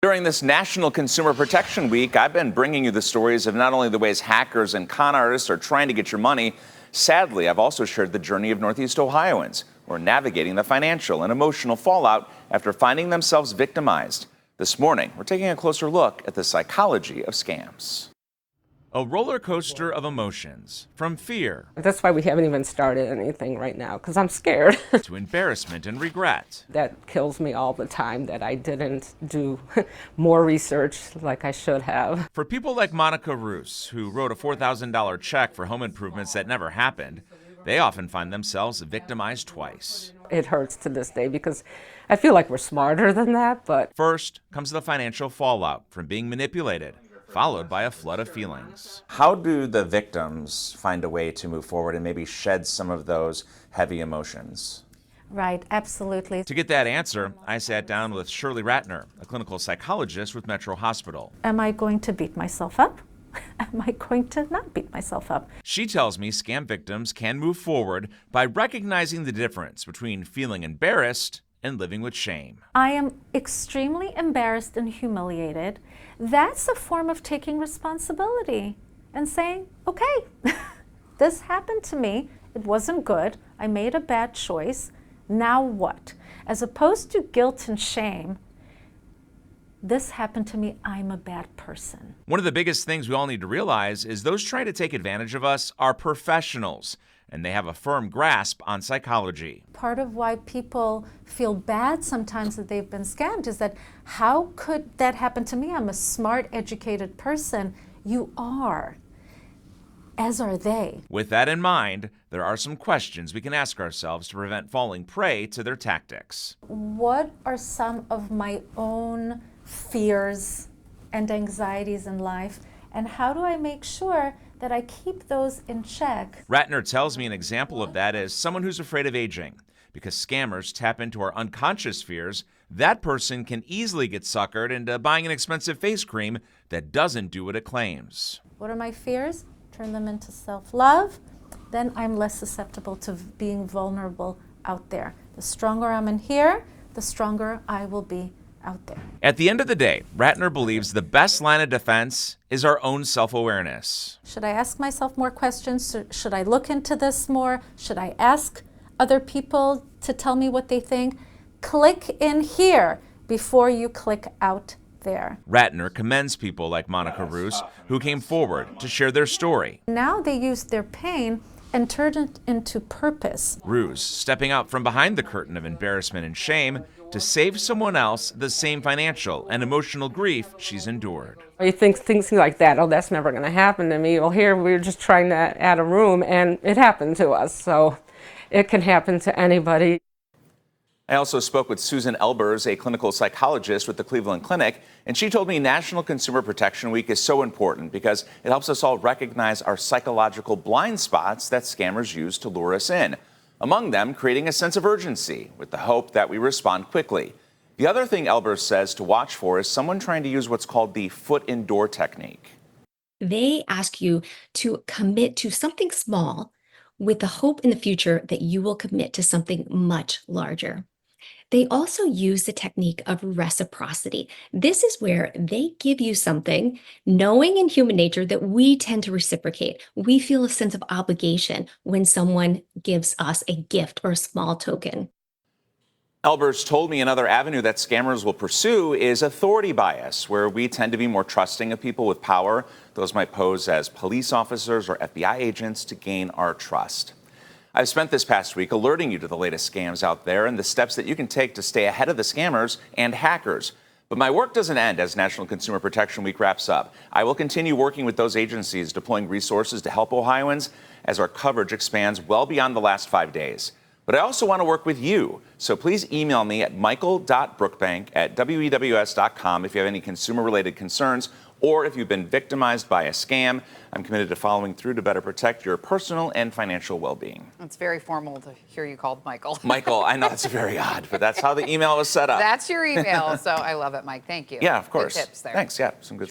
During this National Consumer Protection Week, I've been bringing you the stories of not only the ways hackers and con artists are trying to get your money. Sadly, I've also shared the journey of Northeast Ohioans who are navigating the financial and emotional fallout after finding themselves victimized. This morning, we're taking a closer look at the psychology of scams. A roller coaster of emotions, from fear. That's why we haven't even started anything right now, because I'm scared. To embarrassment and regret. That kills me all the time that I didn't do more research like I should have. For people like Monica Roos, who wrote a $4,000 check for home improvements that never happened, they often find themselves victimized twice. It hurts to this day because I feel like we're smarter than that, but... First comes the financial fallout from being manipulated, followed by a flood of feelings. How do the victims find a way to move forward and maybe shed some of those heavy emotions? Right, absolutely. To get that answer, I sat down with Shirley Ratner, a clinical psychologist with Metro Hospital. Am I going to beat myself up? Am I going to not beat myself up? She tells me scam victims can move forward by recognizing the difference between feeling embarrassed and living with shame. I am extremely embarrassed and humiliated. That's a form of taking responsibility and saying, okay, this happened to me. It wasn't good. I made a bad choice. Now what? As opposed to guilt and shame, this happened to me, I'm a bad person. One of the biggest things we all need to realize is those trying to take advantage of us are professionals, and they have a firm grasp on psychology. Part of why people feel bad sometimes that they've been scammed is that, how could that happen to me? I'm a smart, educated person. You are, as are they. With that in mind, there are some questions we can ask ourselves to prevent falling prey to their tactics. What are some of my own fears and anxieties in life, and how do I make sure that I keep those in check? Ratner tells me an example of that is someone who's afraid of aging. Because scammers tap into our unconscious fears, that person can easily get suckered into buying an expensive face cream that doesn't do what it claims. What are my fears? Turn them into self-love. Then I'm less susceptible to being vulnerable out there. The stronger I'm in here, the stronger I will be out there. At the end of the day, Ratner believes the best line of defense is our own self-awareness. Should I ask myself more questions? Should I look into this more? Should I ask other people to tell me what they think? Click in here before you click out there. Ratner commends people like Monica Roos who came forward to share their story. Now they use their pain and turn it into purpose. Roos stepping out from behind the curtain of embarrassment and shame to save someone else the same financial and emotional grief she's endured. You think things like that, oh, that's never going to happen to me. Well, here we're just trying to add a room, and it happened to us, so it can happen to anybody. I also spoke with Susan Elbers, a clinical psychologist with the Cleveland Clinic, and she told me National Consumer Protection Week is so important because it helps us all recognize our psychological blind spots that scammers use to lure us in. Among them, creating a sense of urgency with the hope that we respond quickly. The other thing Elbers says to watch for is someone trying to use what's called the foot in door technique. They ask you to commit to something small with the hope in the future that you will commit to something much larger. They also use the technique of reciprocity. This is where they give you something, knowing in human nature that we tend to reciprocate. We feel a sense of obligation when someone gives us a gift or a small token. Elbers told me another avenue that scammers will pursue is authority bias, where we tend to be more trusting of people with power. Those might pose as police officers or FBI agents to gain our trust. I've spent this past week alerting you to the latest scams out there and the steps that you can take to stay ahead of the scammers and hackers. But my work doesn't end as National Consumer Protection Week wraps up. I will continue working with those agencies, deploying resources to help Ohioans as our coverage expands well beyond the last 5 days. But I also want to work with you. So please email me at michael.brookbank@wews.com if you have any consumer-related concerns or if you've been victimized by a scam. I'm committed to following through to better protect your personal and financial well-being. It's very formal to hear you called Michael. Michael, I know it's very odd, but that's how the email was set up. That's your email, so I love it, Mike. Thank you. Yeah, of course. Good tips there. Thanks, yeah, some good